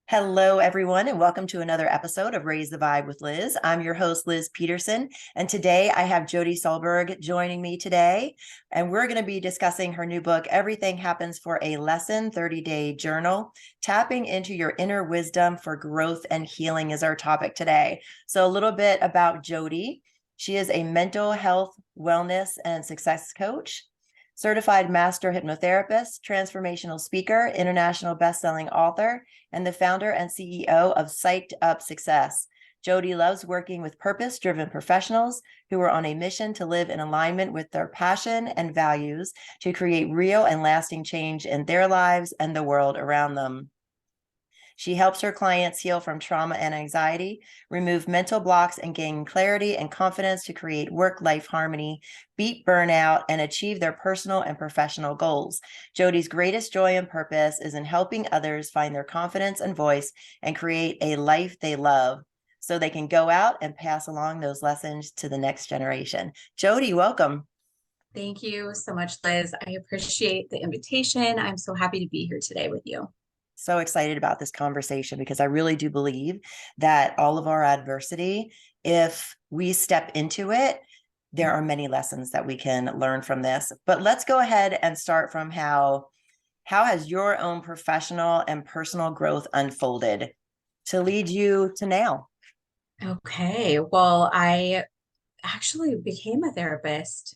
Hello, everyone, and welcome to another episode of Raise the Vibe with Liz. I'm your host, Liz Peterson, and today I have Jodie Solberg joining me today, and we're going to be discussing her new book, Everything Happens for a Lesson, 30-Day Journal. Tapping into your inner wisdom for growth and healing is our topic today. So a little bit about Jodie. She is a mental health, wellness, and success coach, certified master hypnotherapist, transformational speaker, international best-selling author, and the founder and CEO of Psyched Up Success. Jodie loves working with purpose-driven professionals who are on a mission to live in alignment with their passion and values to create real and lasting change in their lives and the world around them. She helps her clients heal from trauma and anxiety, remove mental blocks, and gain clarity and confidence to create work-life harmony, beat burnout, and achieve their personal and professional goals. Jodie's greatest joy and purpose is in helping others find their confidence and voice and create a life they love so they can go out and pass along those lessons to the next generation. Jodie, welcome. Thank you so much, Liz. I appreciate the invitation. I'm so happy to be here today with you. So excited about this conversation because I really do believe that all of our adversity, if we step into it, there are many lessons that we can learn from this. But let's go ahead and start from how has your own professional and personal growth unfolded to lead you to now? Okay. Well, I actually became a therapist,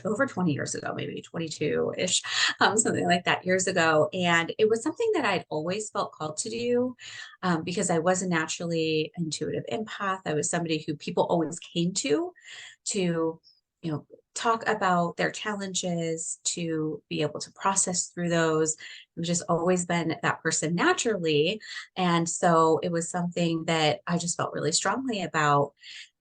over 20 years ago, maybe 22-ish, something like that years ago. And it was something that I'd always felt called to do because I was a naturally intuitive empath. I was somebody who people always came to, talk about their challenges, to be able to process through those. I've just always been that person naturally. And so it was something that I just felt really strongly about.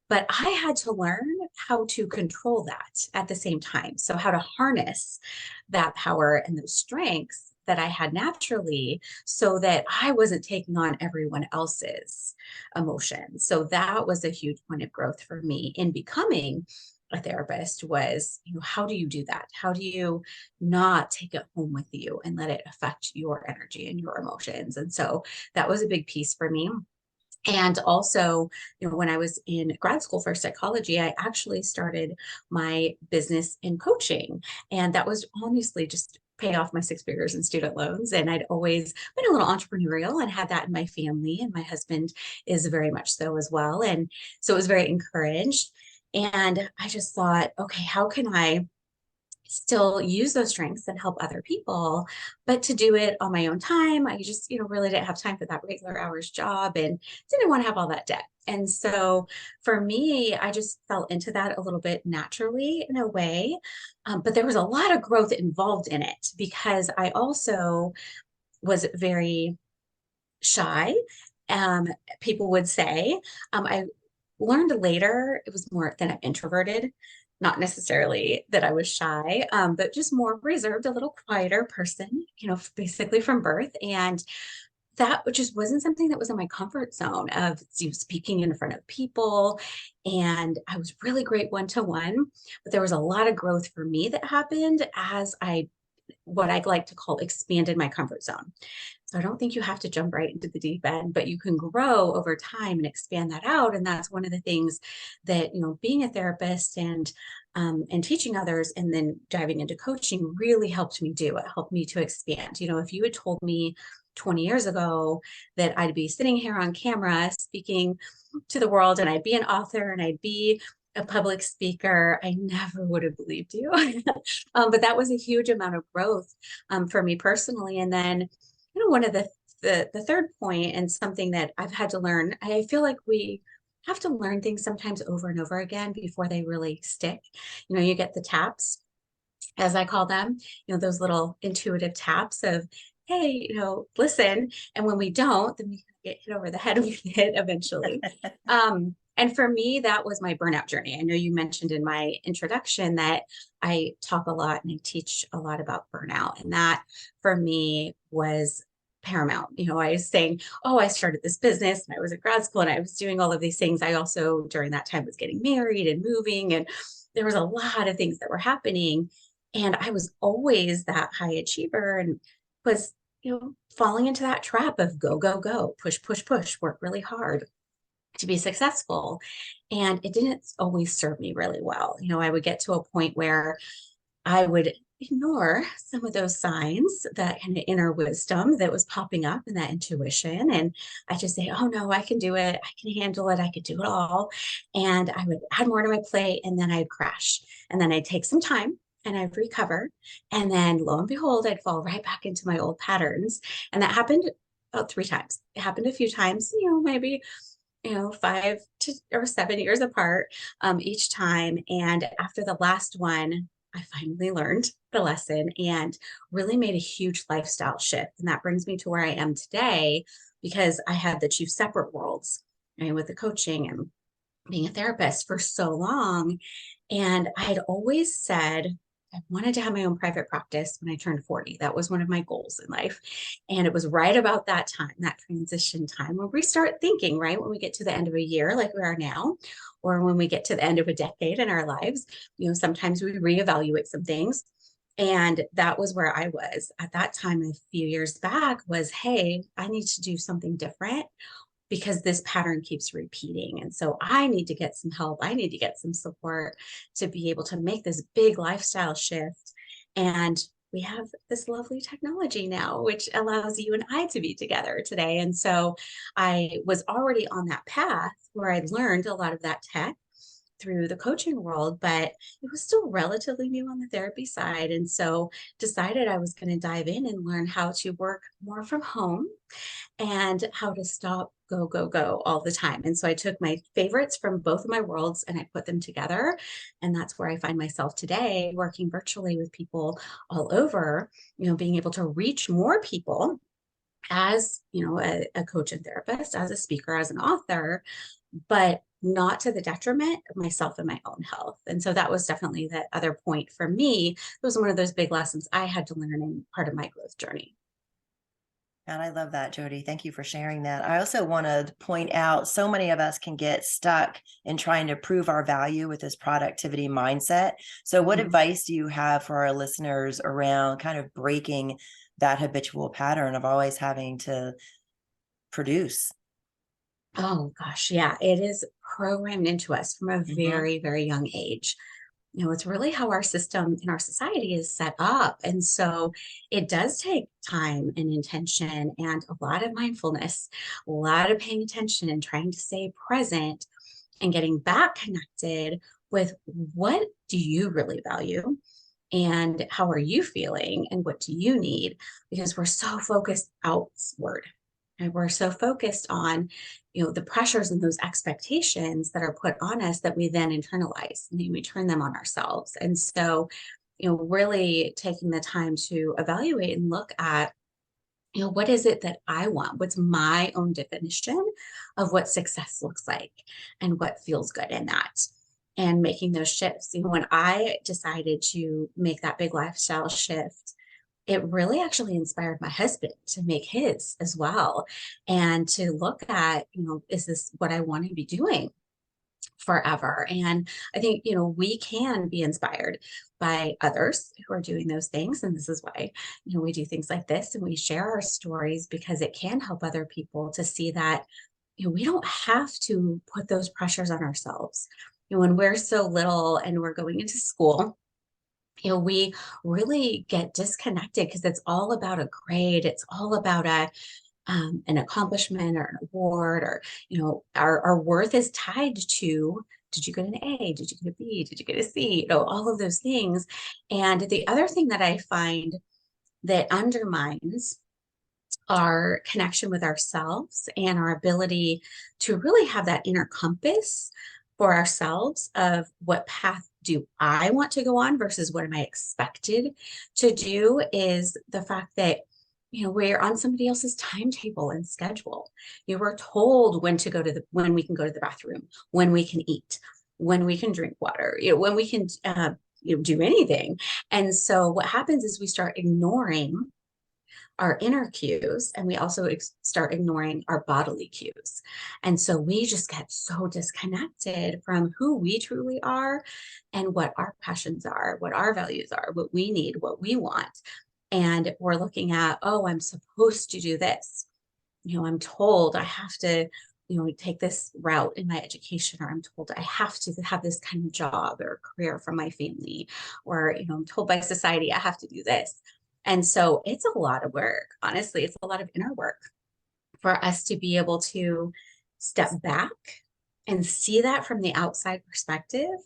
But I had to learn how to control that at the same time. So, how to harness that power and those strengths that I had naturally so that I wasn't taking on everyone else's emotions. So, that was a huge point of growth for me in becoming a therapist was, how do you do that? How do you not take it home with you and let it affect your energy and your emotions? And so that was a big piece for me. And also, when I was in grad school for psychology, I actually started my business in coaching. And that was honestly just pay off my 6 figures in student loans. And I'd always been a little entrepreneurial and had that in my family. And my husband is very much so as well. And so it was very encouraged. And I just thought, okay, how can I still use those strengths and help other people, but to do it on my own time? I just, really didn't have time for that regular hours job and didn't want to have all that debt. And so for me, I just fell into that a little bit naturally in a way. But there was a lot of growth involved in it because I also was very shy. Um, People would say, I learned later it was more that I'm introverted, not necessarily that I was shy, but just more reserved, a little quieter person, basically from birth. And that just wasn't something that was in my comfort zone of speaking in front of people. And I was really great one-to-one, but there was a lot of growth for me that happened as what I like to call expanded my comfort zone. So I don't think you have to jump right into the deep end, but you can grow over time and expand that out. And that's one of the things that, being a therapist and teaching others and then diving into coaching really helped me do. It helped me to expand. If you had told me 20 years ago that I'd be sitting here on camera speaking to the world and I'd be an author and I'd be a public speaker, I never would have believed you. But that was a huge amount of growth for me personally. And then one of the third point and something that I've had to learn, I feel like we have to learn things sometimes over and over again before they really stick. You get the taps, as I call them, those little intuitive taps of, hey, listen. And when we don't, then we get hit over the head with it eventually. And for me, that was my burnout journey. I know you mentioned in my introduction that I talk a lot and I teach a lot about burnout. And that for me was paramount. I was saying, oh, I started this business and I was at grad school and I was doing all of these things. I also, during that time, was getting married and moving, and there was a lot of things that were happening. And I was always that high achiever and was, falling into that trap of go, go, go, push, push, push, work really hard to be successful. And it didn't always serve me really well. I would get to a point where I would ignore some of those signs, that kind of inner wisdom that was popping up and that intuition. And I just say, oh no, I can do it. I can handle it. I could do it all. And I would add more to my plate and then I'd crash. And then I'd take some time and I'd recover. And then lo and behold, I'd fall right back into my old patterns. And that happened about 3 times. It happened a few times, maybe 5 or 7 years apart each time. And after the last one, I finally learned the lesson and really made a huge lifestyle shift. And that brings me to where I am today, because I had the two separate worlds, right, with the coaching and being a therapist for so long. And I had always said, I wanted to have my own private practice when I turned 40. That was one of my goals in life. And it was right about that time, that transition time, where we start thinking, right, when we get to the end of a year, like we are now, or when we get to the end of a decade in our lives, sometimes we reevaluate some things. And that was where I was at that time a few years back, was, hey, I need to do something different because this pattern keeps repeating. And so I need to get some help. I need to get some support to be able to make this big lifestyle shift. And we have this lovely technology now, which allows you and I to be together today. And so I was already on that path where I learned a lot of that tech through the coaching world, but it was still relatively new on the therapy side. And so decided I was going to dive in and learn how to work more from home and how to stop go, go, go all the time. And so I took my favorites from both of my worlds and I put them together. And that's where I find myself today, working virtually with people all over, being able to reach more people as, a coach and therapist, as a speaker, as an author, but not to the detriment of myself and my own health. And so that was definitely the other point for me. It was one of those big lessons I had to learn in part of my growth journey. And I love that, Jodie. Thank you for sharing that. I also want to point out, so many of us can get stuck in trying to prove our value with this productivity mindset. So what advice do you have for our listeners around kind of breaking that habitual pattern of always having to produce? Oh gosh, yeah, it is programmed into us from a Mm-hmm. very, very young age. It's really how our system in our society is set up. And so it does take time and intention and a lot of mindfulness, a lot of paying attention and trying to stay present and getting back connected with, what do you really value? And how are you feeling? And what do you need? Because we're so focused outward. And we're so focused on, the pressures and those expectations that are put on us that we then internalize and then we turn them on ourselves. And so, really taking the time to evaluate and look at, what is it that I want? What's my own definition of what success looks like and what feels good in that? And making those shifts. When I decided to make that big lifestyle shift, it really actually inspired my husband to make his as well, and to look at, is this what I want to be doing forever? And I think, we can be inspired by others who are doing those things. And this is why, we do things like this and we share our stories, because it can help other people to see that, we don't have to put those pressures on ourselves. When we're so little and we're going into school, we really get disconnected because it's all about a grade. It's all about an accomplishment or an award, or, our worth is tied to, did you get an A? Did you get a B? Did you get a C? All of those things. And the other thing that I find that undermines our connection with ourselves and our ability to really have that inner compass for ourselves of, what path do I want to go on versus what am I expected to do, is the fact that, we're on somebody else's timetable and schedule. We're told when we can go to the bathroom, when we can eat, when we can drink water, when we can do anything. And so what happens is we start ignoring our inner cues, and we also start ignoring our bodily cues. And so we just get so disconnected from who we truly are and what our passions are, what our values are, what we need, what we want. And we're looking at, oh, I'm supposed to do this. I'm told I have to, take this route in my education, or I'm told I have to have this kind of job or career from my family, or, I'm told by society I have to do this. And so it's a lot of work. Honestly, it's a lot of inner work for us to be able to step back and see that from the outside perspective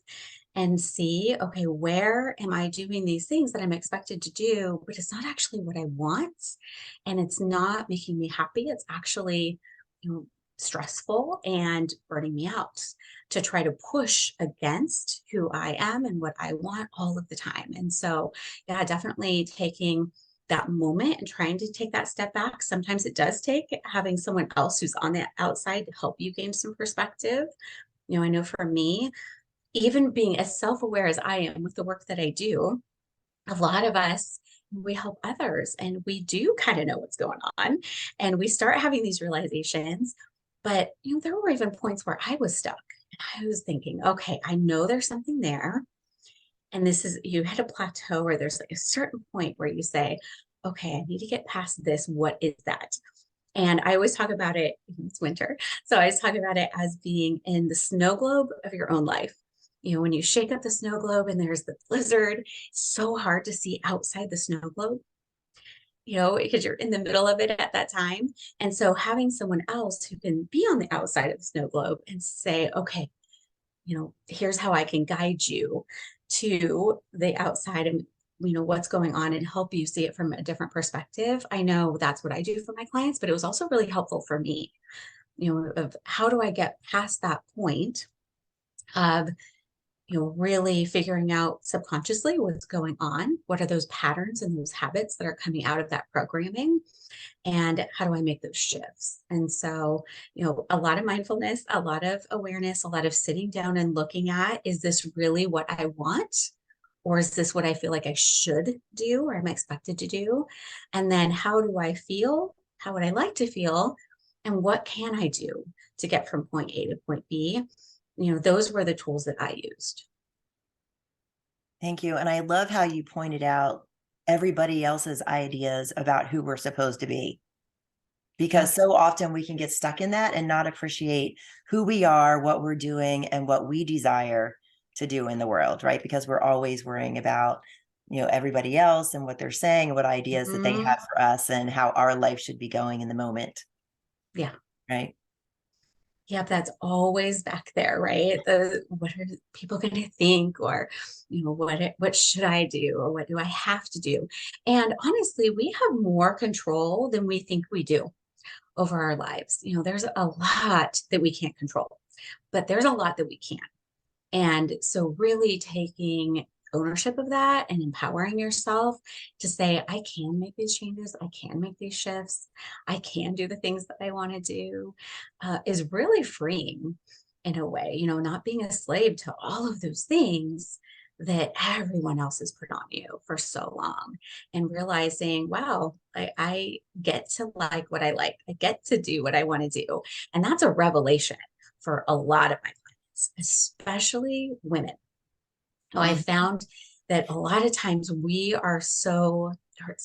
and see, okay, where am I doing these things that I'm expected to do, but it's not actually what I want. And it's not making me happy. It's actually, stressful and burning me out to try to push against who I am and what I want all of the time. And so, yeah, definitely taking that moment and trying to take that step back. Sometimes it does take having someone else who's on the outside to help you gain some perspective. I know for me, even being as self-aware as I am with the work that I do, a lot of us, we help others and we do kind of know what's going on, and we start having these realizations. But there were even points where I was stuck and I was thinking, okay, I know there's something there, and this is, you hit a plateau where there's like a certain point where you say, okay, I need to get past this. What is that? And I always talk about it, it's winter, so I always talk about it as being in the snow globe of your own life. When you shake up the snow globe and there's the blizzard, it's so hard to see outside the snow globe, because you're in the middle of it at that time. And so having someone else who can be on the outside of the snow globe and say, okay, here's how I can guide you to the outside and what's going on and help you see it from a different perspective. I know that's what I do for my clients, but it was also really helpful for me, of how do I get past that point of really figuring out subconsciously what's going on, what are those patterns and those habits that are coming out of that programming, and how do I make those shifts? And so, a lot of mindfulness, a lot of awareness, a lot of sitting down and looking at, is this really what I want? Or is this what I feel like I should do or I'm expected to do? And then how do I feel? How would I like to feel? And what can I do to get from point A to point B? Those were the tools that I used. Thank you. And I love how you pointed out everybody else's ideas about who we're supposed to be, because Yes. so often we can get stuck in that and not appreciate who we are, what we're doing, and what we desire to do in the world, right? Because we're always worrying about, everybody else and what they're saying and what ideas that they Mhm. have for us and how our life should be going in the moment, Yeah. right? Yep, that's always back there, right? What are people going to think, or what should I do, or what do I have to do? And honestly, we have more control than we think we do over our lives. There's a lot that we can't control, but there's a lot that we can. And so, really taking ownership of that and empowering yourself to say, I can make these changes, I can make these shifts, I can do the things that I want to do, is really freeing in a way, not being a slave to all of those things that everyone else has put on you for so long, and realizing, wow, I get to like what I like, I get to do what I want to do. And that's a revelation for a lot of my clients, especially women. I Mhm. found that a lot of times we are so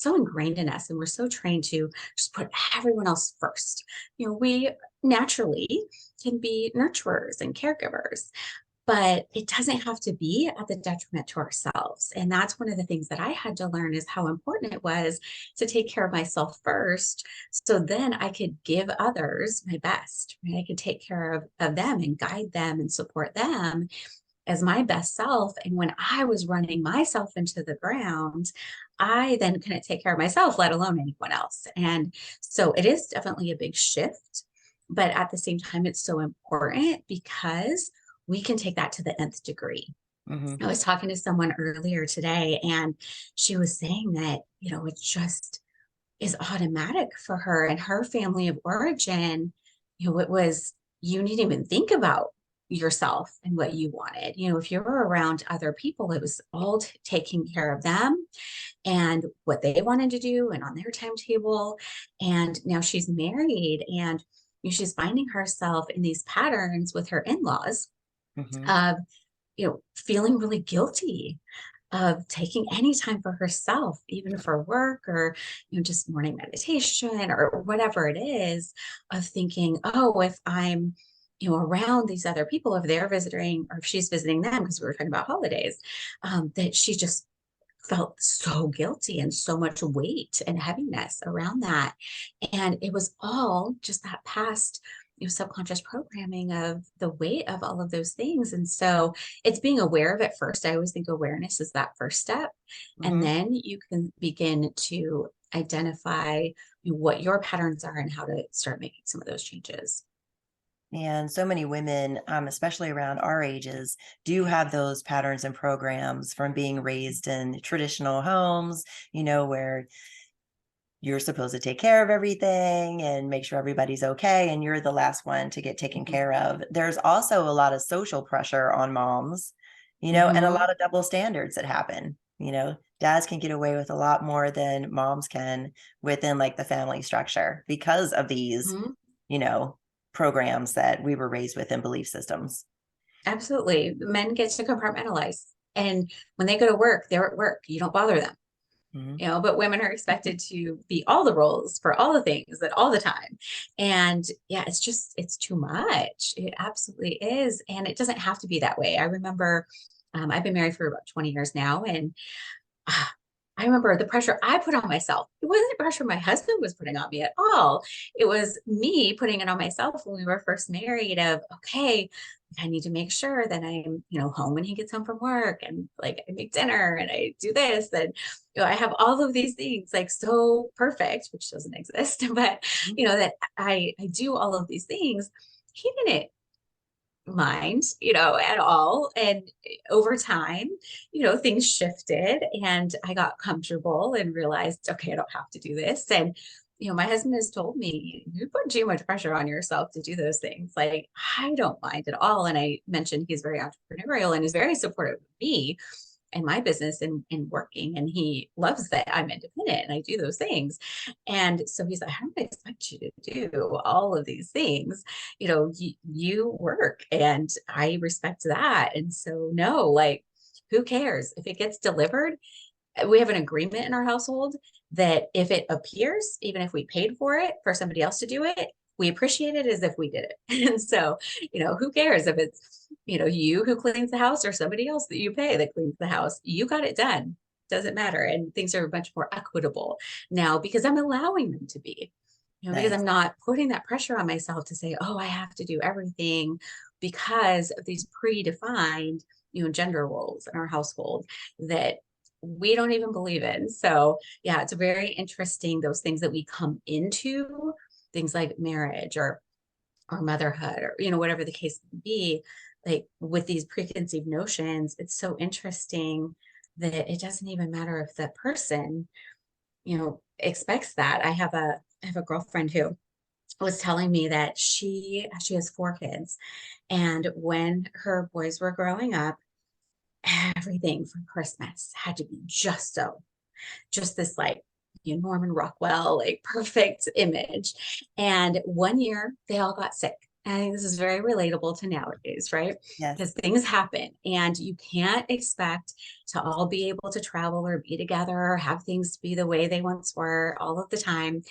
ingrained in us, and we're so trained to just put everyone else first. We naturally can be nurturers and caregivers, but it doesn't have to be at the detriment to ourselves. And that's one of the things that I had to learn, is how important it was to take care of myself first, so then I could give others my best, right? I could take care of them and guide them and support them as my best self. And when I was running myself into the ground, I then couldn't take care of myself, let alone anyone else. And so it is definitely a big shift. But at the same time, it's so important because we can take that to the nth degree. Mhm. I was talking to someone earlier today, and she was saying that, it just is automatic for her and her family of origin. It was, you didn't even think about yourself and what you wanted. If you were around other people, it was all taking care of them and what they wanted to do and on their timetable. And now she's married, and she's finding herself in these patterns with her in-laws Mhm. of, feeling really guilty of taking any time for herself, even for work or, just morning meditation or whatever it is, of thinking, oh, if I'm, around these other people, if they're visiting or if she's visiting them, because we were talking about holidays, that she just felt so guilty and so much weight and heaviness around that. And it was all just that past, subconscious programming of the weight of all of those things. And so it's being aware of it first. I always think awareness is that first step. And Mhm. then you can begin to identify what your patterns are and how to start making some of those changes. And so many women, especially around our ages, do have those patterns and programs from being raised in traditional homes, where you're supposed to take care of everything and make sure everybody's okay. And you're the last one to get taken Mhm. care of. There's also a lot of social pressure on moms, and a Mhm. lot of double standards that happen. Dads can get away with a lot more than moms can within like the family structure because of these, Mhm. you know, programs that we were raised with and belief systems. Absolutely. Men get to compartmentalize. And when they go to work, they're at work. You don't bother them. Mhm. But women are expected to be all the roles for all the things at all the time. And yeah, it's too much. It absolutely is. And it doesn't have to be that way. I remember I've been married for about 20 years now. And ah, I remember the pressure I put on myself. It wasn't the pressure my husband was putting on me at all. It was me putting it on myself when we were first married of, okay, I need to make sure that I'm, home when he gets home from work and like I make dinner and I do this and I have all of these things like so perfect, which doesn't exist, but that I do all of these things. He didn't mind, at all. And over time, things shifted and I got comfortable and realized, okay, I don't have to do this. And, my husband has told me, you put too much pressure on yourself to do those things. Like, I don't mind at all. And I mentioned he's very entrepreneurial and is very supportive of me and my business and working. And he loves that I'm independent and I do those things. And so he's like, I don't expect you to do all of these things. You work and I respect that. And so, no, like, who cares if it gets delivered? We have an agreement in our household that if it appears, even if we paid for it for somebody else to do it, we appreciate it as if we did it. And so, who cares if it's, you who cleans the house or somebody else that you pay that cleans the house, you got it done. Doesn't matter. And things are much more equitable now because I'm allowing them to be, because Nice. I'm not putting that pressure on myself to say, oh, I have to do everything because of these predefined, gender roles in our household that we don't even believe in. So, yeah, it's very interesting those things that we come into, things like marriage or motherhood or whatever the case may be, like with these preconceived notions, it's so interesting that it doesn't even matter if the person, expects that. I have a girlfriend who was telling me that she has 4 kids, and when her boys were growing up, everything for Christmas had to be just this like Norman Rockwell, like perfect image. And one year they all got sick. And I think this is very relatable to nowadays, right? Yes. Because things happen and you can't expect to all be able to travel or be together or have things be the way they once were all of the time.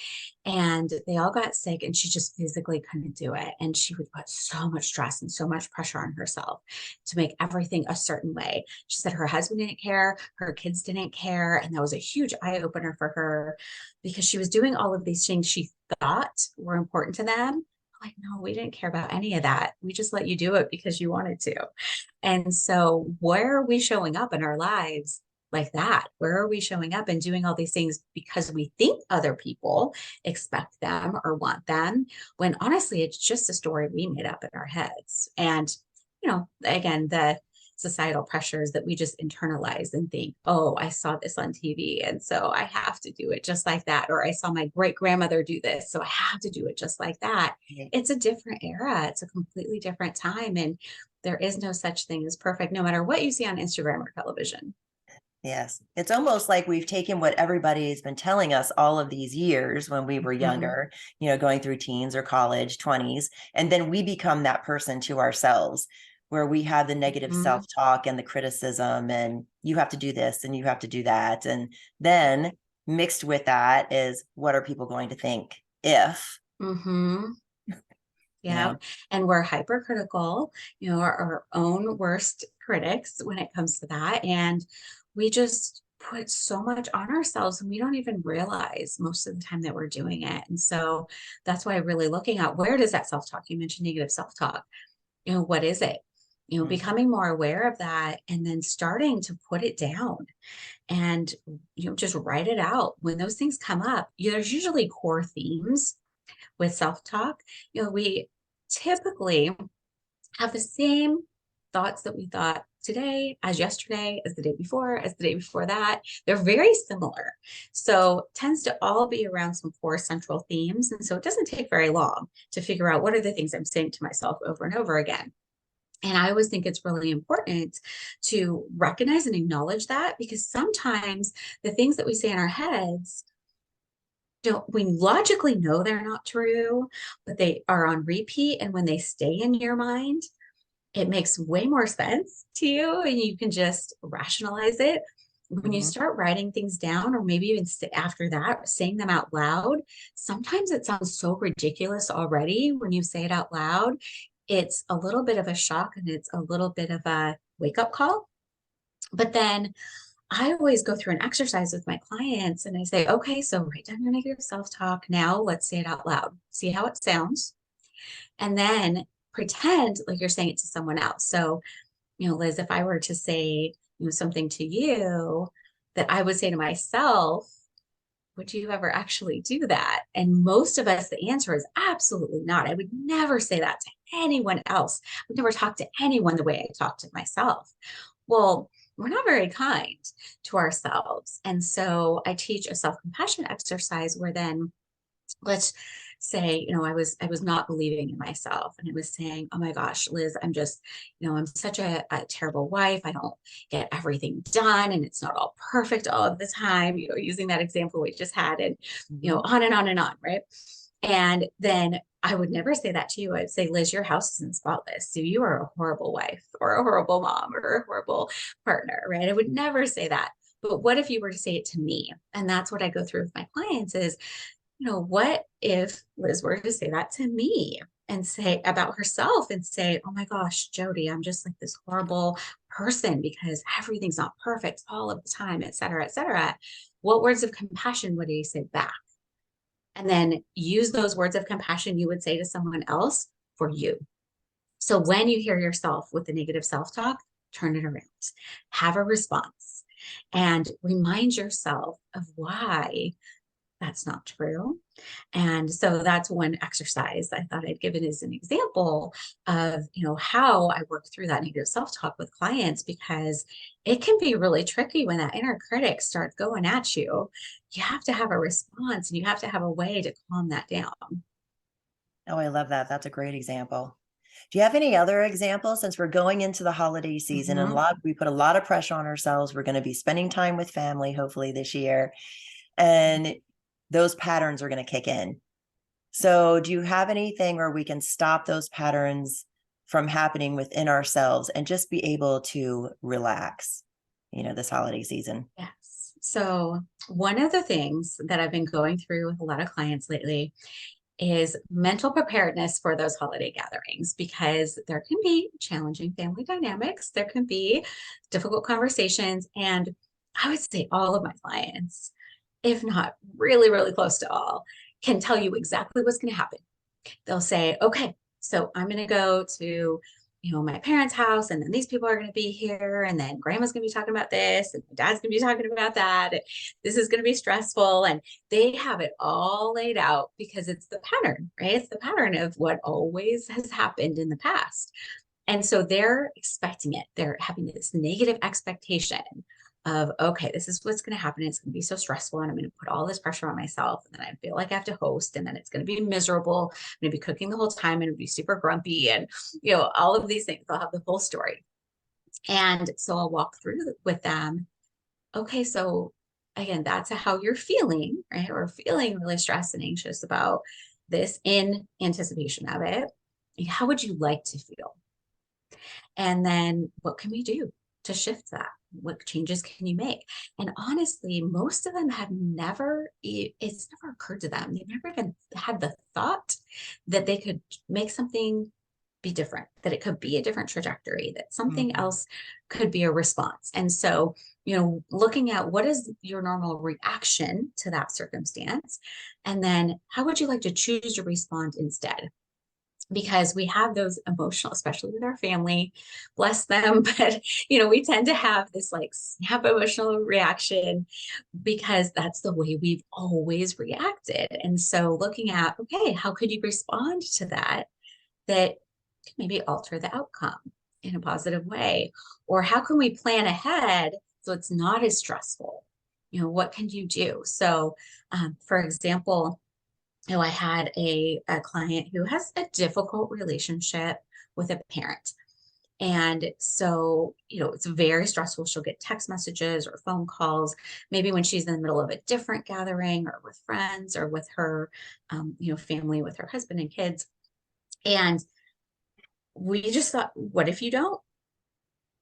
And they all got sick and she just physically couldn't do it. And she would put so much stress and so much pressure on herself to make everything a certain way. She said her husband didn't care, her kids didn't care. And that was a huge eye opener for her because she was doing all of these things she thought were important to them. Like, no, we didn't care about any of that. We just let you do it because you wanted to. And so, where are we showing up in our lives like that? Where are we showing up and doing all these things because we think other people expect them or want them? When honestly, it's just a story we made up in our heads. And, again, the societal pressures that we just internalize and think, oh, I saw this on TV. And so I have to do it just like that. Or I saw my great grandmother do this. So I have to do it just like that. Right. It's a different era. It's a completely different time. And there is no such thing as perfect, no matter what you see on Instagram or television. Yes. It's almost like we've taken what everybody's been telling us all of these years when we were Mhm. younger, going through teens or college, 20s, and then we become that person to ourselves where we have the negative Mhm. self-talk and the criticism and, you have to do this and you have to do that. And then mixed with that is, what are people going to think if, Mm-hmm. you Yeah. know? And we're hypercritical, our own worst critics when it comes to that. And we just put so much on ourselves and we don't even realize most of the time that we're doing it. And so that's why really looking at, where does that self-talk, you mentioned negative self-talk, what is it? Mhm. Becoming more aware of that and then starting to put it down and, just write it out. When those things come up, there's usually core themes with self-talk. We typically have the same thoughts that we thought today as yesterday, as the day before, as the day before that. They're very similar. So tends to all be around some core central themes. And so it doesn't take very long to figure out, what are the things I'm saying to myself over and over again. And I always think it's really important to recognize and acknowledge that, because sometimes the things that we say in our heads, don't, we logically know they're not true, but they are on repeat. And when they stay in your mind, it makes way more sense to you and you can just rationalize it. When you Mhm. start writing things down, or maybe even after that, saying them out loud, sometimes it sounds so ridiculous already when you say it out loud. It's a little bit of a shock and it's a little bit of a wake up call. But then I always go through an exercise with my clients and I say, okay, so write down your negative self talk. Now let's say it out loud, see how it sounds, and then pretend like you're saying it to someone else. So, Liz, if I were to say, something to you that I would say to myself, would you ever actually do that? And most of us, the answer is absolutely not. I would never say that to anyone else. I would never talk to anyone the way I talk to myself. Well, we're not very kind to ourselves. And so I teach a self-compassion exercise where then, let's say, I was not believing in myself and I was saying, oh my gosh, Liz, I'm such a terrible wife. I don't get everything done and it's not all perfect all of the time, using that example we just had, and Mhm. on and on and on, right? And then I would never say that to you. I'd say, Liz, your house isn't spotless, so you are a horrible wife or a horrible mom or a horrible partner, right? I would never say that. But what if you were to say it to me? And that's what I go through with my clients is, what if Liz were to say that to me and say about herself and say, oh my gosh, Jodie, I'm just like this horrible person because everything's not perfect all of the time, et cetera, et cetera. What words of compassion would you say back? And then use those words of compassion you would say to someone else for you. So when you hear yourself with the negative self talk, turn it around, have a response, and remind yourself of why that's not true. And so that's one exercise I thought I'd give it as an example of, how I work through that negative self-talk with clients, because it can be really tricky when that inner critic starts going at you. You have to have a response and you have to have a way to calm that down. Oh, I love that. That's a great example. Do you have any other examples, since we're going into the holiday season and Mhm. we put a lot of pressure on ourselves. We're going to be spending time with family, hopefully this year, and those patterns are going to kick in. So do you have anything where we can stop those patterns from happening within ourselves and just be able to relax, this holiday season? Yes. So one of the things that I've been going through with a lot of clients lately is mental preparedness for those holiday gatherings, because there can be challenging family dynamics, there can be difficult conversations, and I would say all of my clients, if not really, really close to all, can tell you exactly what's going to happen. They'll say, okay, so I'm going to go to, my parents' house, and then these people are going to be here, and then grandma's going to be talking about this, and my dad's going to be talking about that. And this is going to be stressful. And they have it all laid out because it's the pattern, right? It's the pattern of what always has happened in the past. And so they're expecting it. They're having this negative expectation of, okay, this is what's going to happen. It's going to be so stressful. And I'm going to put all this pressure on myself. And then I feel like I have to host. And then it's going to be miserable. I'm going to be cooking the whole time and be super grumpy. And, all of these things. I'll have the whole story. And so I'll walk through with them. Okay, so again, that's how you're feeling, right? Or feeling really stressed and anxious about this in anticipation of it. How would you like to feel? And then what can we do to shift that? What changes can you make? And honestly, most of them have never, it's never occurred to them. They've never even had the thought that they could make something be different, that it could be a different trajectory, that something Mhm. else could be a response. And so, looking at what is your normal reaction to that circumstance, and then how would you like to choose to respond instead? Because we have those emotional, especially with our family, bless them, but we tend to have this like snap emotional reaction because that's the way we've always reacted. And so looking at, okay, how could you respond to that can maybe alter the outcome in a positive way? Or how can we plan ahead so it's not as stressful? What can you do? So, for example, I had a client who has a difficult relationship with a parent. And so, it's very stressful. She'll get text messages or phone calls, maybe when she's in the middle of a different gathering or with friends or with her, family, with her husband and kids. And we just thought, what if you don't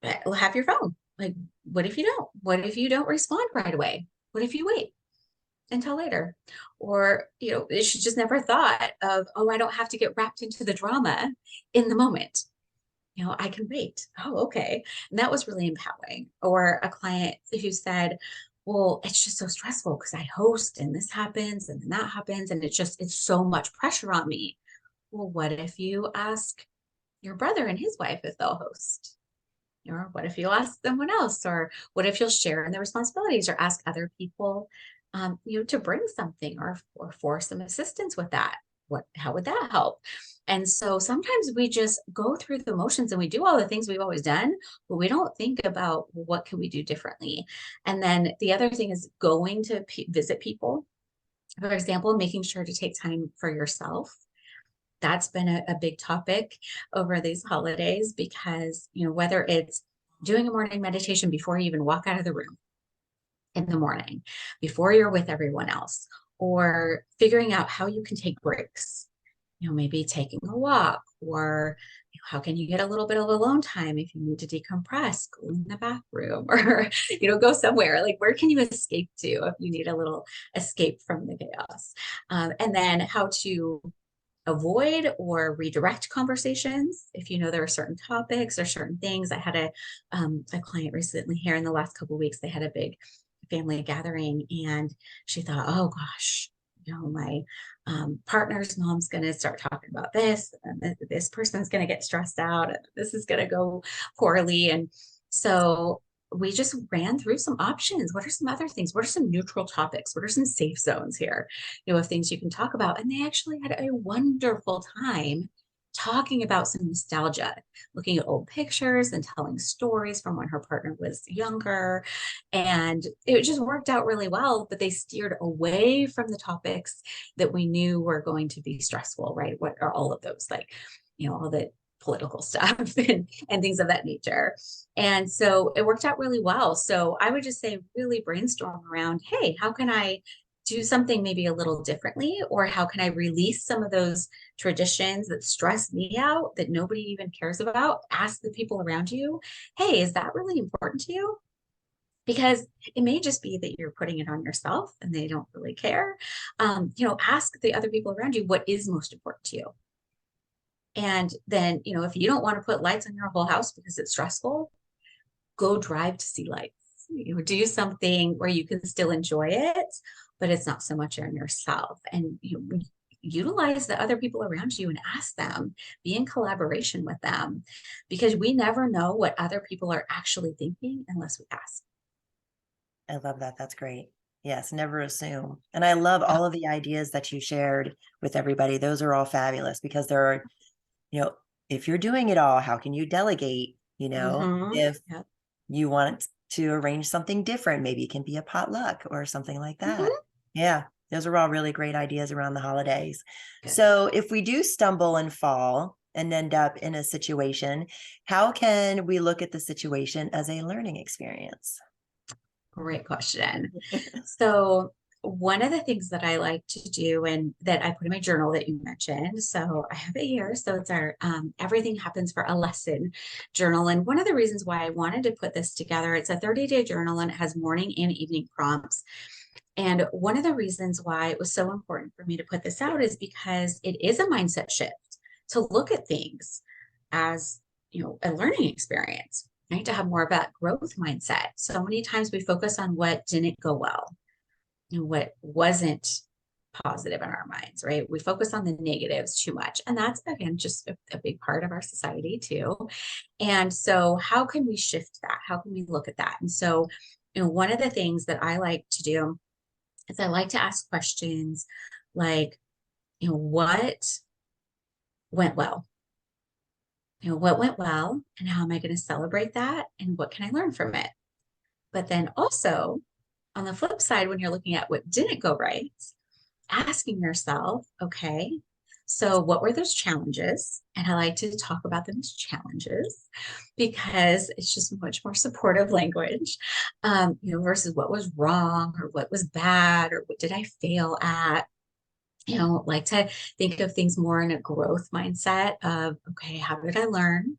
have your phone? Like, what if you don't? What if you don't respond right away? What if you wait until later? Or, she just never thought of, oh, I don't have to get wrapped into the drama in the moment. I can wait. Oh, okay. And that was really empowering. Or a client who said, well, it's just so stressful because I host and this happens and then that happens. And it's so much pressure on me. Well, what if you ask your brother and his wife if they'll host? Or what if you ask someone else? Or what if you'll share in the responsibilities or ask other people, to bring something or for some assistance with that? How would that help? And so sometimes we just go through the motions and we do all the things we've always done, but we don't think about, well, what can we do differently? And then the other thing is going to visit people. For example, making sure to take time for yourself. That's been a big topic over these holidays because, whether it's doing a morning meditation before you even walk out of the room in the morning, before you're with everyone else, or figuring out how you can take breaks, maybe taking a walk, or how can you get a little bit of alone time if you need to decompress, go in the bathroom, or go somewhere. Like, where can you escape to if you need a little escape from the chaos? And then how to avoid or redirect conversations if there are certain topics or certain things. I had a client recently here in the last couple of weeks. They had a big family gathering and she thought, oh gosh, my partner's mom's going to start talking about this, and this person's going to get stressed out, and this is going to go poorly. And so we just ran through some options. What are some other things? What are some neutral topics? What are some safe zones here, of things you can talk about? And they actually had a wonderful time talking about some nostalgia, looking at old pictures and telling stories from when her partner was younger. And it just worked out really well, but they steered away from the topics that we knew were going to be stressful, right? What are all of those, like, all the political stuff and things of that nature. And so it worked out really well. So I would just say really brainstorm around, hey, how can I do something maybe a little differently? Or how can I release some of those traditions that stress me out that nobody even cares about? Ask the people around you, hey, is that really important to you? Because it may just be that you're putting it on yourself and they don't really care. Ask the other people around you what is most important to you. And then, if you don't want to put lights on your whole house because it's stressful, go drive to see lights. Do something where you can still enjoy it, but it's not so much on yourself. And utilize the other people around you and ask them, be in collaboration with them, because we never know what other people are actually thinking unless we ask. I love that. That's great. Yes, never assume. And I love all of the ideas that you shared with everybody. Those are all fabulous because there are, you know, if you're doing it all, how can you delegate? If Yep. you want to arrange something different, maybe it can be a potluck or something like that. Mhm. Yeah, those are all really great ideas around the holidays. Good. So if we do stumble and fall and end up in a situation, how can we look at the situation as a learning experience? Great question. So one of the things that I like to do and that I put in my journal that you mentioned, so I have it here. So it's our Everything Happens for a Lesson journal. And one of the reasons why I wanted to put this together, it's a 30-day journal and it has morning and evening prompts. And one of the reasons why it was so important for me to put this out is because it is a mindset shift to look at things as, a learning experience, right? To have more of that growth mindset. So many times we focus on what didn't go well, what wasn't positive in our minds, right? We focus on the negatives too much. And that's, again, just a big part of our society too. And so how can we shift that? How can we look at that? And so, one of the things that I like to do is I like to ask questions like, what went well? What went well and how am I going to celebrate that? And what can I learn from it? But then also on the flip side, when you're looking at what didn't go right, asking yourself, okay, so what were those challenges? And I like to talk about them as challenges because it's just much more supportive language, versus what was wrong or what was bad or what did I fail at. Like to think of things more in a growth mindset of, okay, how did I learn?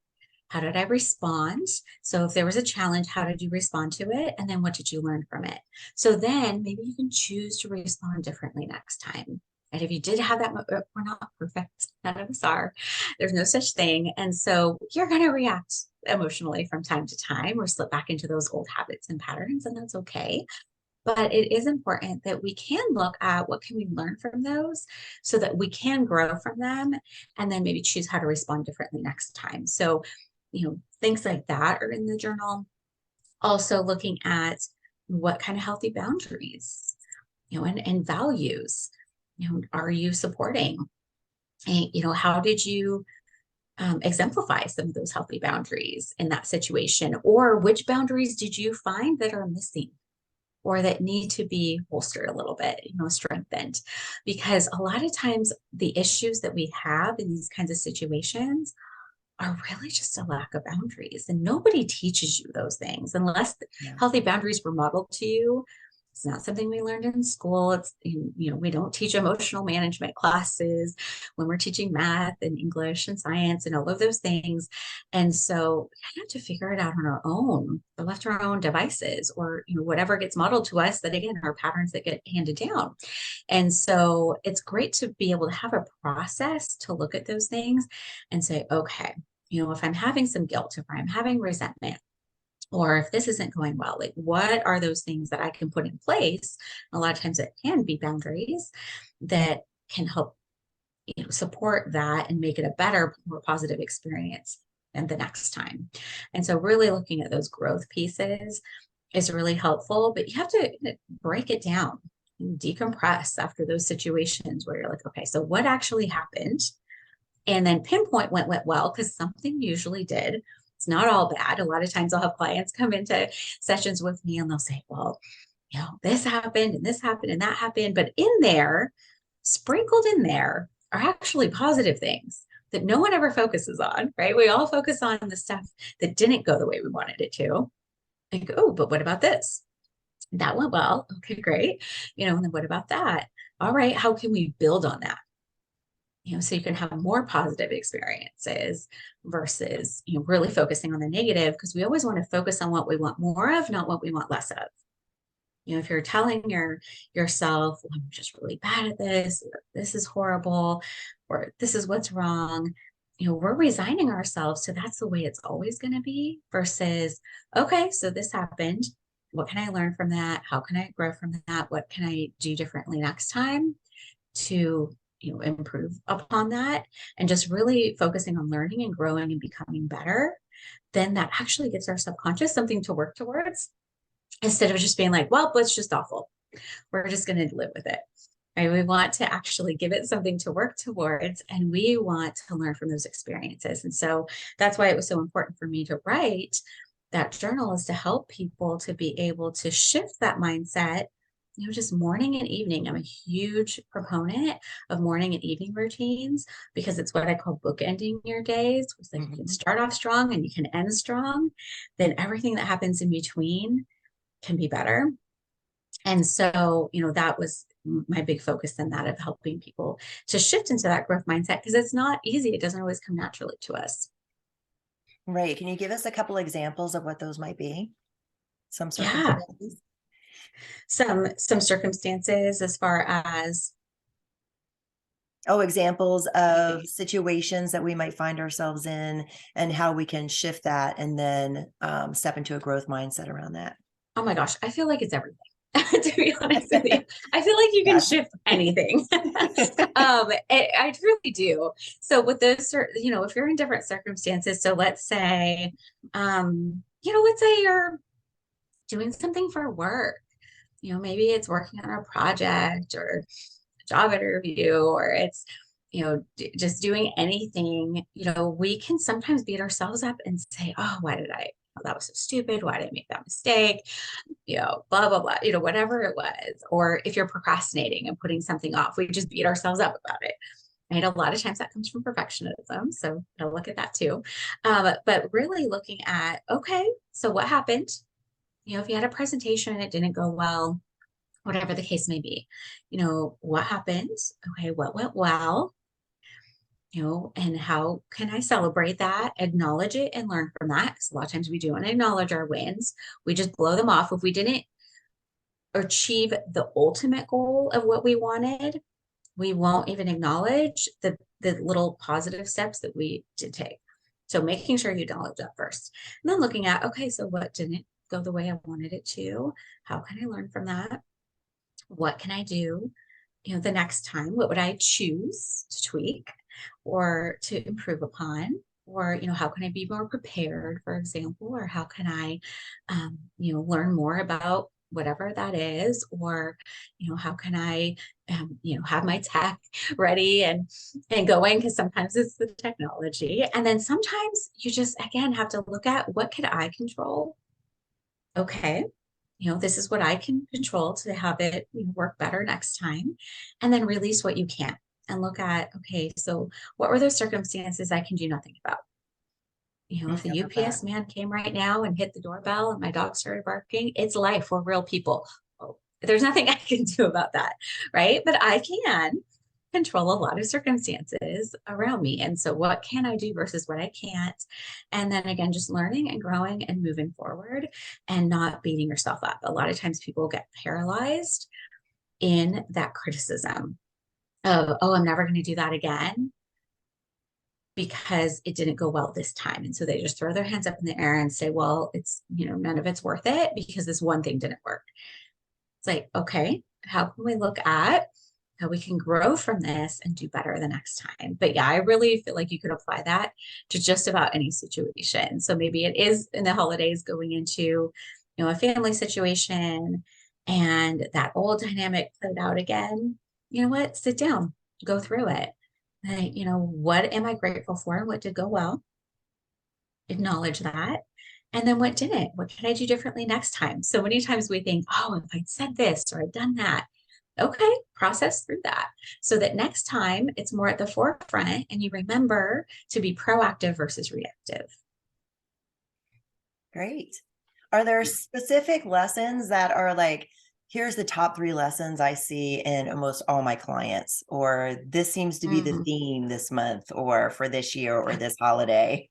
How did I respond? So if there was a challenge, how did you respond to it? And then what did you learn from it? So then maybe you can choose to respond differently next time. And if you did have that, we're not perfect. None of us are. There's no such thing. And so you're going to react emotionally from time to time or slip back into those old habits and patterns, and that's okay. But it is important that we can look at what can we learn from those so that we can grow from them and then maybe choose how to respond differently next time. So, things like that are in the journal. Also looking at what kind of healthy boundaries, and values, are you supporting? And, how did you exemplify some of those healthy boundaries in that situation? Or which boundaries did you find that are missing? Or that need to be bolstered a little bit, strengthened. Because a lot of times the issues that we have in these kinds of situations are really just a lack of boundaries. And nobody teaches you those things unless healthy boundaries were modeled to you. It's not something we learned in school. It's, we don't teach emotional management classes when we're teaching math and English and science and all of those things. And so we have to figure it out on our own. We're left to our own devices or, whatever gets modeled to us that, again, are patterns that get handed down. And so it's great to be able to have a process to look at those things and say, okay, if I'm having some guilt, if I'm having resentment, or if this isn't going well, like what are those things that I can put in place? A lot of times it can be boundaries that can help, support that and make it a better, more positive experience than the next time. And so really looking at those growth pieces is really helpful, but you have to break it down and decompress after those situations where you're like, okay, so what actually happened? And then pinpoint what went well, because something usually did. It's not all bad. A lot of times I'll have clients come into sessions with me and they'll say, well, this happened and this happened and that happened. But in there, sprinkled in there are actually positive things that no one ever focuses on, right? We all focus on the stuff that didn't go the way we wanted it to. Like, oh, but what about this? That went well. Okay, great. And then what about that? All right, how can we build on that? So you can have more positive experiences versus, really focusing on the negative, because we always want to focus on what we want more of, not what we want less of. If you're telling yourself, well, I'm just really bad at this, or this is horrible, or this is what's wrong, we're resigning ourselves to that's the way it's always going to be versus, okay, so this happened. What can I learn from that? How can I grow from that? What can I do differently next time to improve upon that, and just really focusing on learning and growing and becoming better, then that actually gives our subconscious something to work towards instead of just being like, well, it's just awful. We're just going to live with it. Right? We want to actually give it something to work towards, and we want to learn from those experiences. And so that's why it was so important for me to write that journal, is to help people to be able to shift that mindset. Just morning and evening. I'm a huge proponent of morning and evening routines because it's what I call bookending your days. It's like you can start off strong and you can end strong. Then everything that happens in between can be better. And so, that was my big focus in that, of helping people to shift into that growth mindset, because it's not easy. It doesn't always come naturally to us. Right. Can you give us a couple examples of what those might be? Some Yeah. circumstances? Some circumstances as far as, Oh, examples of situations that we might find ourselves in and how we can shift that and then step into a growth mindset around that. oh my gosh, I feel like it's everything. To be honest with you, I feel like you can Yes. shift anything. I truly do. So with those, if you're in different circumstances, so let's say, let's say you're doing something for work. Maybe it's working on a project or a job interview, or it's, just doing anything. We can sometimes beat ourselves up and say, oh, why did I? Oh, that was so stupid. Why did I make that mistake? Blah, blah, blah, whatever it was. Or if you're procrastinating and putting something off, we just beat ourselves up about it. Right? A lot of times that comes from perfectionism. So I'll look at that too. But really looking at, okay, so what happened? If you had a presentation and it didn't go well, whatever the case may be, what happened? Okay, what went well? And how can I celebrate that, acknowledge it, and learn from that? Because a lot of times we don't acknowledge our wins. We just blow them off. If we didn't achieve the ultimate goal of what we wanted, we won't even acknowledge the little positive steps that we did take. So making sure you acknowledge that first. And then looking at, okay, so what didn't go the way I wanted it to? How can I learn from that? What can I do, the next time? What would I choose to tweak or to improve upon? Or, how can I be more prepared, for example? Or how can I, learn more about whatever that is? Or, how can I, have my tech ready and going? Because sometimes it's the technology. And then sometimes you just, again, have to look at, what can I control? Okay, this is what I can control to have it work better next time. And then release what you can't and look at, okay, so what were those circumstances I can do nothing about? If I the love that. UPS man came right now and hit the doorbell and my dog started barking, it's life. We're real people. Oh, there's nothing I can do about that, right? But I can control a lot of circumstances around me. And so what can I do versus what I can't? And then again, just learning and growing and moving forward and not beating yourself up. A lot of times people get paralyzed in that criticism of, oh, I'm never going to do that again because it didn't go well this time. And so they just throw their hands up in the air and say, well, it's, none of it's worth it because this one thing didn't work. It's like, okay, how can we look at how we can grow from this and do better the next time? But yeah, I really feel like you could apply that to just about any situation. So maybe it is in the holidays going into, a family situation and that old dynamic played out again. You know what? Sit down, go through it. What am I grateful for? What did go well? Acknowledge that. And then what didn't? What can I do differently next time? So many times we think, oh, if I'd said this or I'd done that. Okay, process through that so that next time it's more at the forefront and you remember to be proactive versus reactive. Great. Are there specific lessons that are like, here's the top 3 lessons I see in almost all my clients, or this seems to be the Mhm. theme this month, or for this year, or this holiday?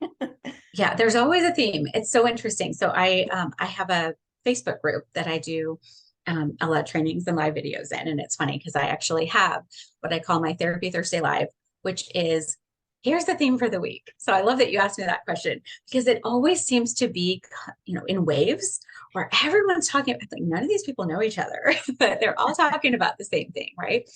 Yeah, there's always a theme. It's so interesting. So I have a Facebook group that I do a lot of trainings and live videos in, and it's funny because I actually have what I call my Therapy Thursday Live, which is here's the theme for the week. So I love that you asked me that question because it always seems to be in waves where everyone's talking about like none of these people know each other, but they're all talking about the same thing, right?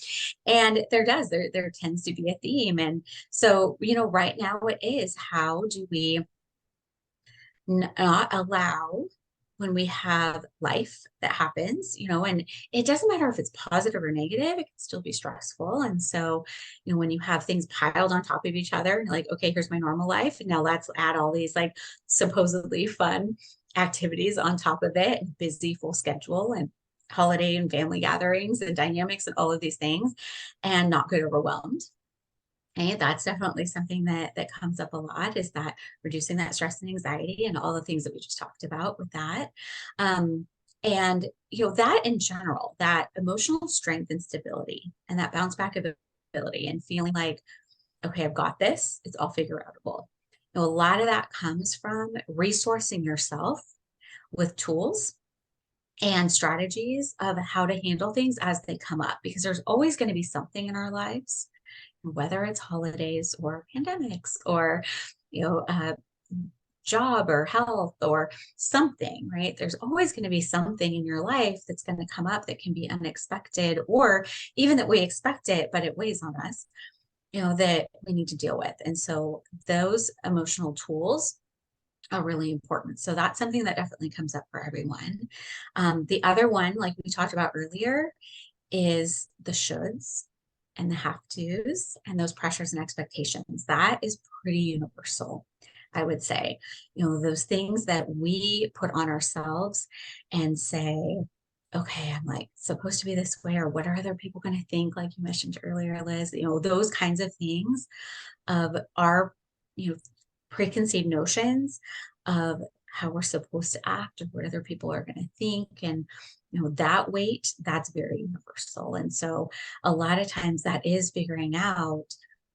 And there tends to be a theme, and so right now it is how do we not allow when we have life that happens, and it doesn't matter if it's positive or negative, it can still be stressful. And so, when you have things piled on top of each other, like, okay, here's my normal life. And now let's add all these like supposedly fun activities on top of it, and busy full schedule and holiday and family gatherings and dynamics and all of these things, and not get overwhelmed. Okay, that's definitely something that comes up a lot is that reducing that stress and anxiety and all the things that we just talked about with that. Um, And, that in general, that emotional strength and stability and that bounce back ability and feeling like, okay, I've got this, it's all figure outable. A lot of that comes from resourcing yourself with tools and strategies of how to handle things as they come up, because there's always going to be something in our lives, whether it's holidays or pandemics or, you know, uh, job or health or something, right? There's always going to be something in your life that's going to come up that can be unexpected, or even that we expect it, but it weighs on us, that we need to deal with. And so those emotional tools are really important. So that's something that definitely comes up for everyone. The other one, like we talked about earlier, is the shoulds and the have tos and those pressures and expectations. That is pretty universal, I would say. Those things that we put on ourselves and say, okay, I'm like supposed to be this way, or what are other people going to think? Like you mentioned earlier, Liz, those kinds of things of our, preconceived notions of how we're supposed to act or what other people are going to think. And, that weight, that's very universal. And so a lot of times that is figuring out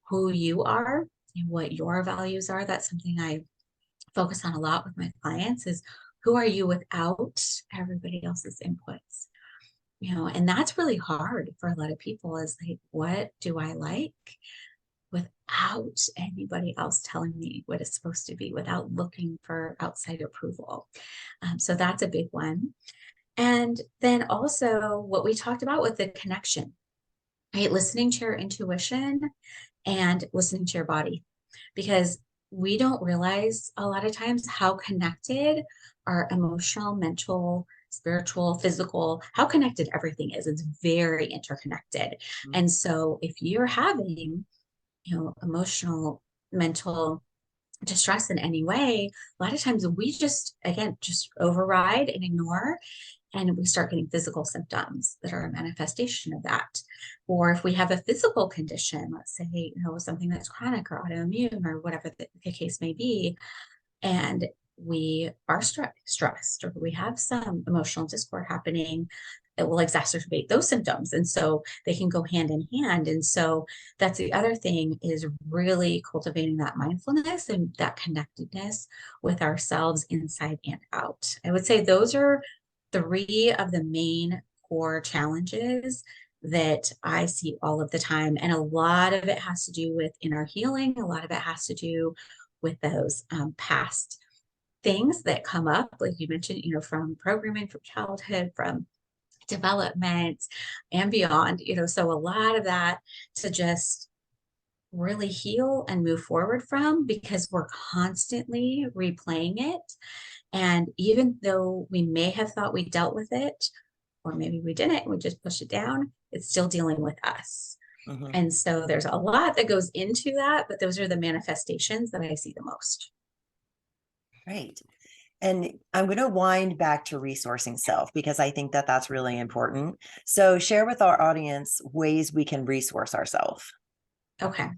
who you are and what your values are. That's something I focus on a lot with my clients, is who are you without everybody else's inputs? And that's really hard for a lot of people, is like, what do I like without anybody else telling me what it's supposed to be, without looking for outside approval? So that's a big one. And then also what we talked about with the connection, right? Listening to your intuition and listening to your body, because we don't realize a lot of times how connected our emotional, mental, spiritual, physical, how connected everything is. It's very interconnected. Mm. And so if you're having, emotional, mental distress in any way, a lot of times we just, again, just override and ignore, and we start getting physical symptoms that are a manifestation of that. Or if we have a physical condition, let's say, something that's chronic or autoimmune or whatever the case may be, and we are stressed, or we have some emotional discord happening, it will exacerbate those symptoms. And so they can go hand in hand. And so that's the other thing, is really cultivating that mindfulness and that connectedness with ourselves inside and out. I would say those are three of the main core challenges that I see all of the time. And a lot of it has to do with inner healing. A lot of it has to do with those past things that come up, like you mentioned, from programming, from childhood, from development and beyond, so a lot of that to just really heal and move forward from, because we're constantly replaying it. And even though we may have thought we dealt with it, or maybe we didn't, and we just pushed it down, it's still dealing with us. Mhm. And so there's a lot that goes into that, but those are the manifestations that I see the most. Great. And I'm going to wind back to resourcing self, because I think that that's really important. So share with our audience ways we can resource ourselves. Okay.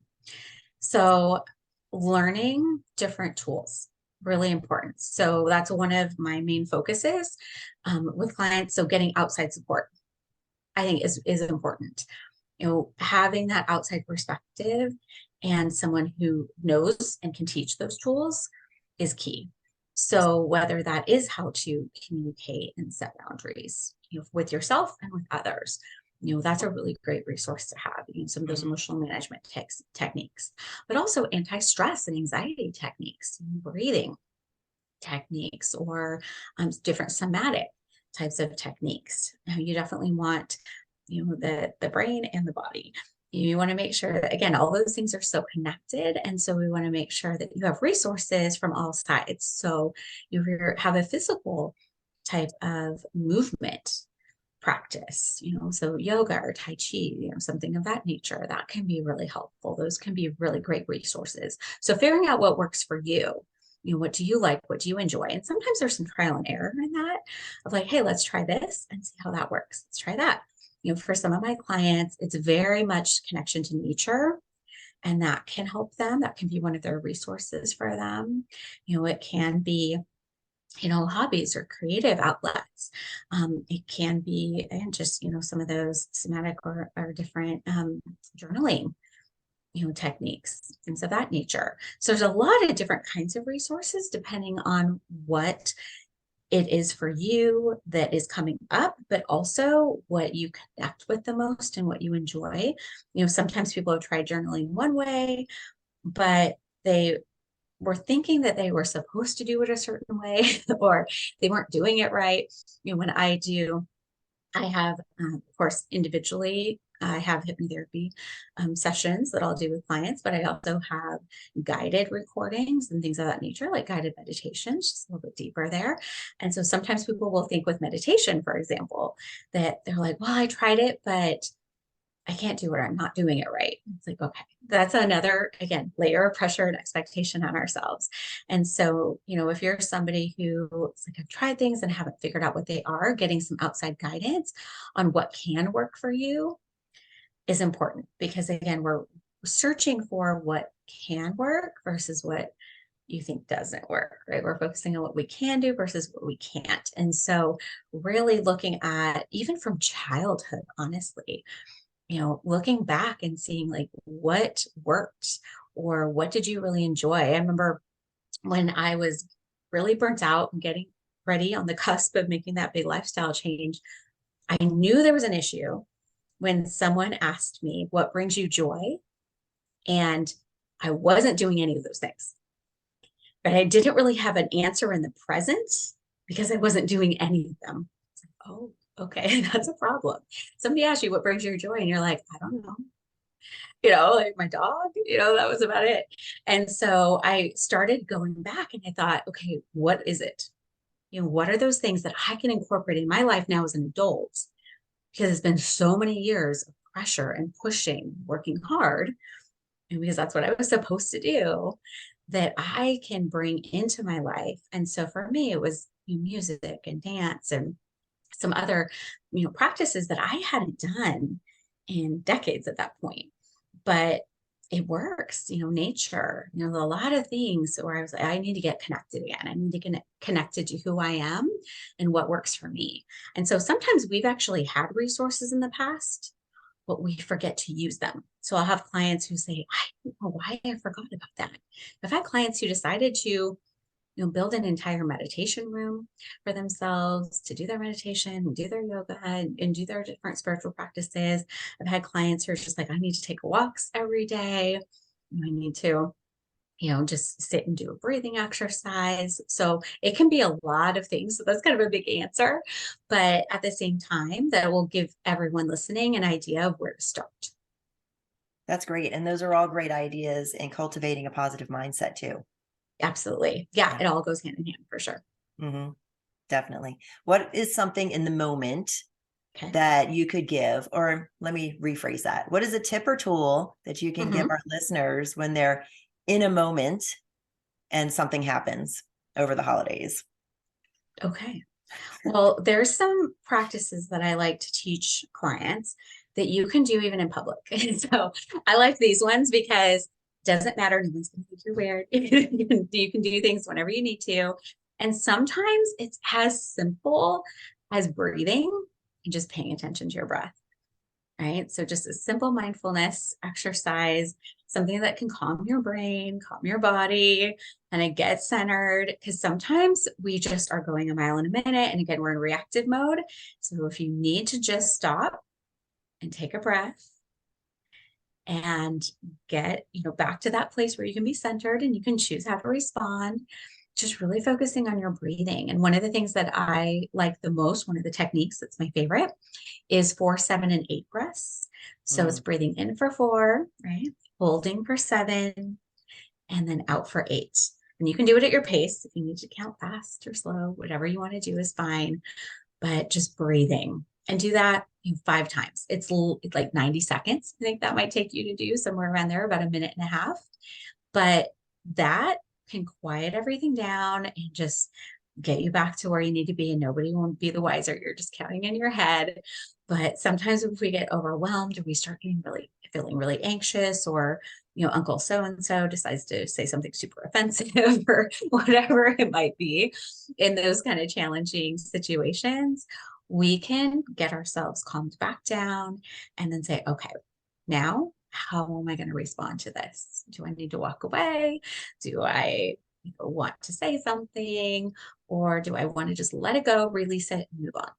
So learning different tools, really important. So that's one of my main focuses with clients. So getting outside support, I think is important. Having that outside perspective and someone who knows and can teach those tools is key. So whether that is how to communicate and set boundaries, with yourself and with others, that's a really great resource to have, some of those Mhm. emotional management techniques, but also anti-stress and anxiety techniques, breathing techniques, or different somatic types of techniques. You definitely want, the brain and the body. You want to make sure that, again, all those things are so connected. And so we want to make sure that you have resources from all sides. So you have a physical type of movement practice, so yoga or Tai Chi, something of that nature, that can be really helpful. Those can be really great resources. So figuring out what works for you, what do you like? What do you enjoy? And sometimes there's some trial and error in that, of like, hey, let's try this and see how that works. Let's try that. For some of my clients, it's very much connection to nature, and that can help them. That can be one of their resources for them. It can be hobbies or creative outlets. It can be, and just, some of those somatic or different journaling, techniques, things of that nature. So there's a lot of different kinds of resources depending on what it is for you that is coming up, but also what you connect with the most and what you enjoy. Sometimes people have tried journaling one way, but they were thinking that they were supposed to do it a certain way or they weren't doing it right. When I have, of course, individually, I have hypnotherapy sessions that I'll do with clients, but I also have guided recordings and things of that nature, like guided meditations, just a little bit deeper there. And so sometimes people will think with meditation, for example, that they're like, well, I tried it, but I can't do it. I'm not doing it right. It's like, okay, that's another, again, layer of pressure and expectation on ourselves. And so, if you're somebody who it's like, I've tried things and haven't figured out what they are, getting some outside guidance on what can work for you is important because, again, we're searching for what can work versus what you think doesn't work, right? We're focusing on what we can do versus what we can't. And so, really looking at even from childhood, honestly, looking back and seeing like what worked or what did you really enjoy. I remember when I was really burnt out and getting ready on the cusp of making that big lifestyle change, I knew there was an issue when someone asked me, what brings you joy? And I wasn't doing any of those things, but I didn't really have an answer in the present because I wasn't doing any of them. It's like, oh, okay, that's a problem. Somebody asks you what brings you joy, and you're like, I don't know. Like my dog, that was about it. And so I started going back and I thought, okay, what is it? What are those things that I can incorporate in my life now as an adult? Because it's been so many years of pressure and pushing, working hard, and because that's what I was supposed to do, that I can bring into my life. And so for me, it was music and dance and some other, practices that I hadn't done in decades at that point. But it works, nature, a lot of things where I was like, I need to get connected again. I need to get connected to who I am and what works for me. And so sometimes we've actually had resources in the past, but we forget to use them. So I'll have clients who say, I don't know why I forgot about that. I've had clients who decided to build an entire meditation room for themselves to do their meditation and do their yoga and do their different spiritual practices. I've had clients who are just like, I need to take walks every day. I need to, just sit and do a breathing exercise. So it can be a lot of things. So that's kind of a big answer. But at the same time, that will give everyone listening an idea of where to start. That's great. And those are all great ideas in cultivating a positive mindset too. Absolutely. Yeah, it all goes hand in hand for sure. Mm-hmm. Definitely. What is something in the moment Okay. that you could give, or let me rephrase that. What is a tip or tool that you can give our listeners when they're in a moment and something happens over the holidays? Okay. Well, there's some practices that I like to teach clients that you can do even in public. And so I like these ones because it doesn't matter. No one's going to think you're weird. You can do things whenever you need to. And sometimes it's as simple as breathing and just paying attention to your breath. Right. So just a simple mindfulness exercise, something that can calm your brain, calm your body, and it gets centered. Because sometimes we just are going a mile in a minute. And again, we're in reactive mode. So if you need to just stop and take a breath and get, back to that place where you can be centered and you can choose how to respond, just really focusing on your breathing. And one of the things that I like the most, one of the techniques that's my favorite, is 4, 7, and 8 breaths. So it's breathing in for 4, right? Holding for 7, and then out for 8. And you can do it at your pace. If you need to count fast or slow, whatever you want to do is fine. But just breathing and do that 5 times. It's like 90 seconds. I think that might take you to do somewhere around there, about a minute and a half. But that can quiet everything down and just get you back to where you need to be, and nobody won't be the wiser. You're just counting in your head. But sometimes if we get overwhelmed or we start feeling really anxious, or Uncle so-and-so decides to say something super offensive or whatever it might be in those kind of challenging situations, we can get ourselves calmed back down and then say, okay, now how am I going to respond to this? Do I need to walk away? Do I want to say something? Or do I want to just let it go, release it, and move on?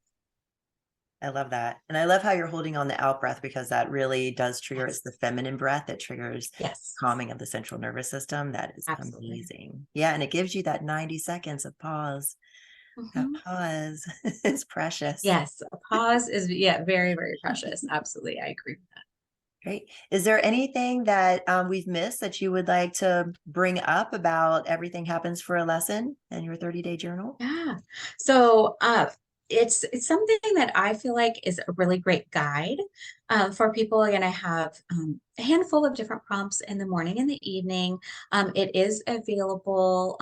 I love that. And I love how you're holding on the out breath, because that really does trigger. Yes. It's the feminine breath that triggers Yes, calming of the central nervous system. That is absolutely. amazing. Yeah. And it gives you that 90 seconds of pause. That Mhm. pause is precious. Yes, a pause is, yeah, very, very precious. Absolutely. I agree with that. Great. Is there anything that we've missed that you would like to bring up about everything happens for a lesson in your 30-day journal? Yeah. So it's something that I feel like is a really great guide for people. Again, I have a handful of different prompts in the morning and the evening. It is available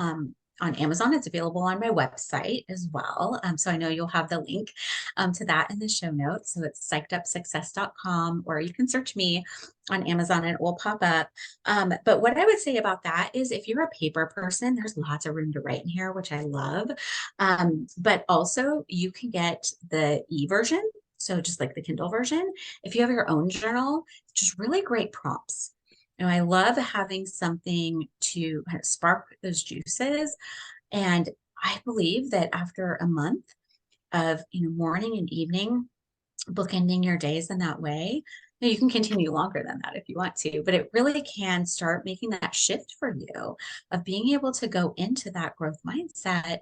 on Amazon. It's available on my website as well. So I know you'll have the link to that in the show notes. So it's psychedupsuccess.com, or you can search me on Amazon and it will pop up. But what I would say about that is if you're a paper person, there's lots of room to write in here, which I love. But also you can get the e-version. So just like the Kindle version, if you have your own journal, just really great prompts. I love having something to kind of spark those juices. And I believe that after a month of, morning and evening, bookending your days in that way, you can continue longer than that if you want to, but it really can start making that shift for you of being able to go into that growth mindset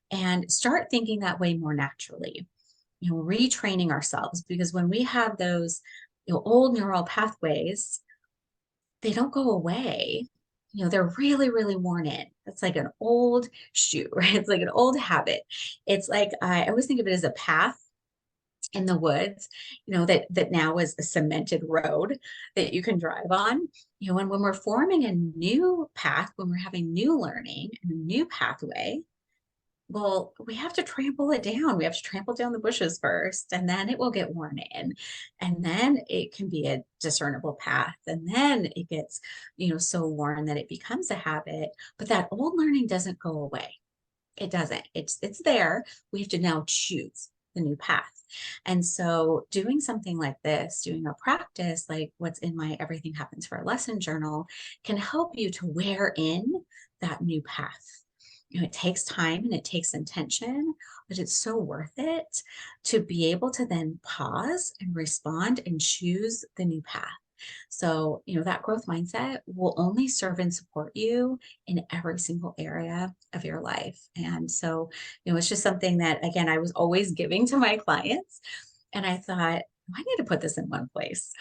and start thinking that way more naturally, retraining ourselves. Because when we have those, old neural pathways, they don't go away. They're really, really worn in. It's like an old shoe, right? It's like an old habit. It's like, I always think of it as a path in the woods, that now is a cemented road that you can drive on. And when we're forming a new path, when we're having new learning and a new pathway, well, we have to trample it down. We have to trample down the bushes first, and then it will get worn in. And then it can be a discernible path. And then it gets, so worn that it becomes a habit. But that old learning doesn't go away. It doesn't. It's there. We have to now choose the new path. And so doing something like this, doing a practice like what's in my Everything Happens for a Lesson journal, can help you to wear in that new path. It takes time and it takes intention, but it's so worth it to be able to then pause and respond and choose the new path. So, that growth mindset will only serve and support you in every single area of your life. And so, it's just something that, again, I was always giving to my clients. And I thought, I need to put this in one place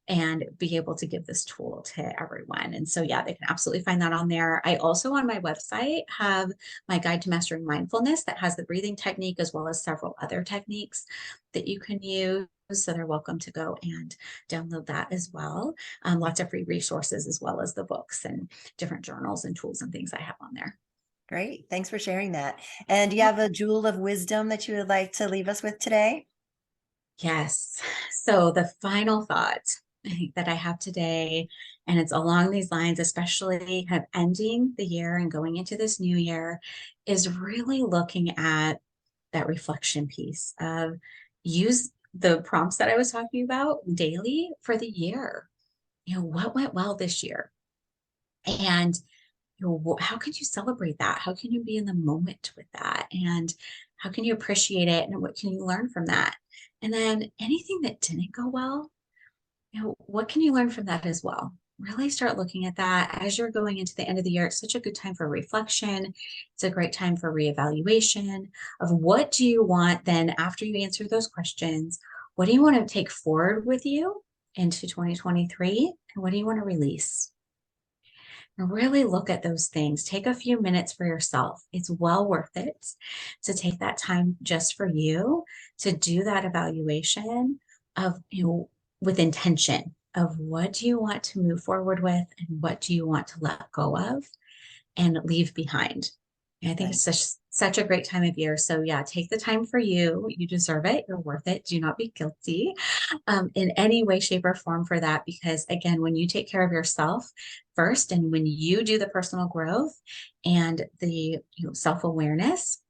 and be able to give this tool to everyone. And so, yeah, they can absolutely find that on there. I also, on my website, have my guide to mastering mindfulness that has the breathing technique as well as several other techniques that you can use. So they're welcome to go and download that as well. Lots of free resources as well as the books and different journals and tools and things I have on there. Great. Thanks for sharing that. And do you have a jewel of wisdom that you would like to leave us with today? Yes. So the final thought that I have today, and it's along these lines, especially kind of ending the year and going into this new year, is really looking at that reflection piece of use the prompts that I was talking about daily for the year. What went well this year? And how can you celebrate that? How can you be in the moment with that? And how can you appreciate it? And what can you learn from that? And then anything that didn't go well, what can you learn from that as well? Really start looking at that as you're going into the end of the year. It's such a good time for reflection. It's a great time for reevaluation of what do you want then after you answer those questions? What do you want to take forward with you into 2023? And what do you want to release? And really look at those things. Take a few minutes for yourself. It's well worth it to take that time just for you to do that evaluation of, with intention of what do you want to move forward with and what do you want to let go of and leave behind. I think Right. it's such a great time of year. So yeah, take the time for you. You deserve it. You're worth it. Do not be guilty in any way, shape, or form for that. Because again, when you take care of yourself first, and when you do the personal growth and the self-awareness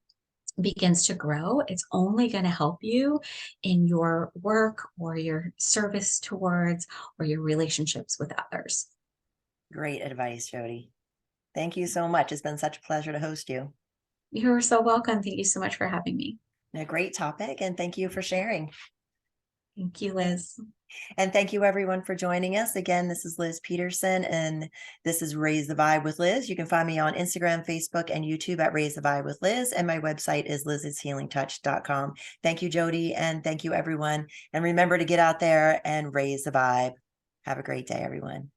begins to grow, it's only going to help you in your work or your service towards or your relationships with others. Great advice, Jodie. Thank you so much. It's been such a pleasure to host you. You're so welcome. Thank you so much for having me. A great topic, and thank you for sharing. Thank you, Liz. And thank you everyone for joining us. Again, this is Liz Peterson, and this is Raise the Vibe with Liz. You can find me on Instagram, Facebook, and YouTube at Raise the Vibe with Liz. And my website is lizshealingtouch.com. Thank you, Jodie, and thank you everyone. And remember to get out there and raise the vibe. Have a great day, everyone.